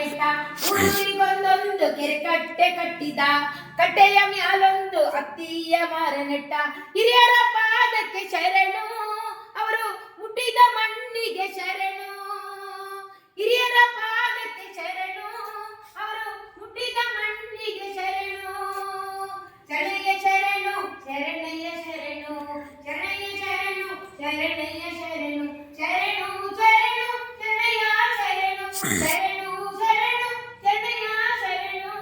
ನೆಟ್ಟ ಊರಿಗೊಂದೊಂದು ಕೆರೆ ಕಟ್ಟೆ ಕಟ್ಟಿದ ಕಟ್ಟೆಯ ಮ್ಯಾಲೊಂದು ಅತ್ತಿಯ ಮರ ನೆಟ್ಟ ಹಿರಿಯರ ಪಾದಕ್ಕೆ ಶರಣು ಅವರು ಮುಟ್ಟಿದ ಮಣ್ಣಿಗೆ ಶರಣು ಹಿರಿಯರ ಪಾದಕ್ಕೆ ಶರಣು ಅವರು ಮುಟ್ಟಿದ ಮಣ್ಣಿಗೆ ಶರಣು ಶರಣಯ್ಯ ಶರಣು ಶರಣಯ್ಯ ಶರಣು ಶರಣಯ್ಯ ಶರಣು ಶರಣಯ್ಯ ಶರಣು ಶರಣು ಶರಣು ಶರಣಯ್ಯ ಶರಣು ಶರಣು ಶರಣು ಶರಣಯ್ಯ ಶರಣು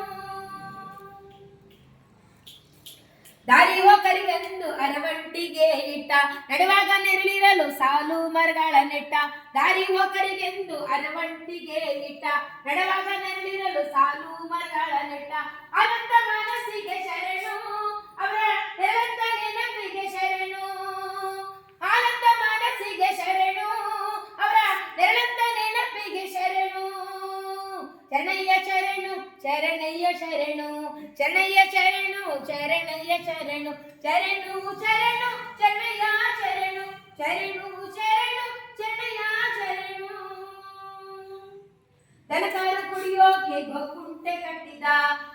ದಾರಿ ಹೋಕರಿಗೆಂದು ಅರವಂಟಿಗೆ ಇಟ್ಟ ನಡೆವಾಗ ನೆರಳಿರಲು ಸಾಲು ಮರಗಳ ನೆಟ್ಟ ದಾರಿ ಹೋಕರಿಗೆಂದು ಅರವಂಟಿಗೆ ಇಟ್ಟ ನಡೆವಾಗ ನೆರಳಿರಲು ಸಾಲು ಮರಗಳ ನೆಟ್ಟ ಅನಂತ ಮನಸ್ಸಿಗೆ ಶರಣು ಅವರ ನೆಲಂತ ನೆನಪಿಗೆ ಶರಣು ಆನಂದ ಮನಸ್ಸಿಗೆ ಶರಣು ಅವರ ನೆರಳಂತ ನೆನಪಿಗೆ ಶರಣು ಶರಣಯ್ಯ ಶರಣು ಶರಣಯ್ಯ ಶರಣು ಶರಣಯ್ಯ ಶರಣು ಶರಣಯ್ಯ ಶರಣು ಶರಣು ಶರಣು ಶರಣಯ್ಯ ಶರಣು ಶರಣು ಶರಣು ಶರಣಯ್ಯ ಶರಣು ದನಕರು ಕುಡಿಯೋಕೆ ಗೋಕುಂಟೆ ಕಟ್ಟಿದ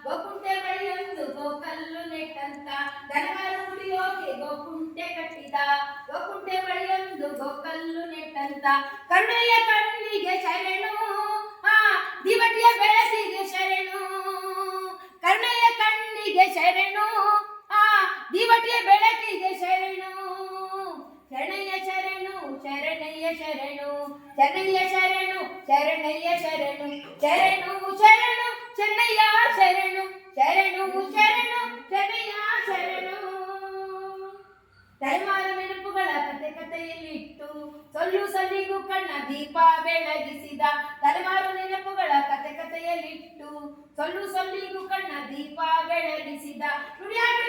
ಗೋಕುಂಟೆ ಬಳಿಯೊಂದು ಗೋಕಲ್ಲು ನೆಟ್ಟಂತ ದನಕರು ಕುಡಿಯೋಕೆ ಗೋಕುಂಟೆ ಕಟ್ಟಿದ ಗೋಕುಂಟೆ ಬಳಿಯೊಂದು ಗೋಕಲ್ಲು ನೆಟ್ಟಂತ ಕರುಣೆಯ ಕಣ್ಣಿಗೆ ಶರಣು ಆ ದಿವಟಿಯ ಬೆಳಕಿಗೆ ಶರಣು ಕರುಣೆಯ ಕಣ್ಣಿಗೆ ಶರಣು ಆ ದಿವಟಿಯ ಬೆಳಕಿಗೆ ಶರಣು ಶರಣಯ್ಯ ಶರಣು ಶರಣಯ್ಯ ಶರಣು ಶರಣಯ್ಯ ಶರಣು ಶರಣಯ್ಯ ಶರಣು ಶರಣು ಶರಣು ಶರಣಯ್ಯ ಶರಣು ಶರಣು ಶರಣು ಶರಣಯ್ಯ ಶರಣು ತಲೆಮಾರು ನೆನಪುಗಳ ಕತೆ ಕಥೆಯಲ್ಲಿಟ್ಟು ಸೊಲ್ಲು ಸಲ್ಲಿಗೂ ಕಣ್ಣ ದೀಪ ಬೆಳಗಿಸಿದ ತಲೆಮಾರು ನೆನಪುಗಳ ಕತೆ ಕಥೆಯಲ್ಲಿಟ್ಟು ಸೊಲ್ಲು ಸಲ್ಲಿಗೂ ಕಣ್ಣ ದೀಪ ಬೆಳಗಿಸಿದ ನುಡಿಯಾಟ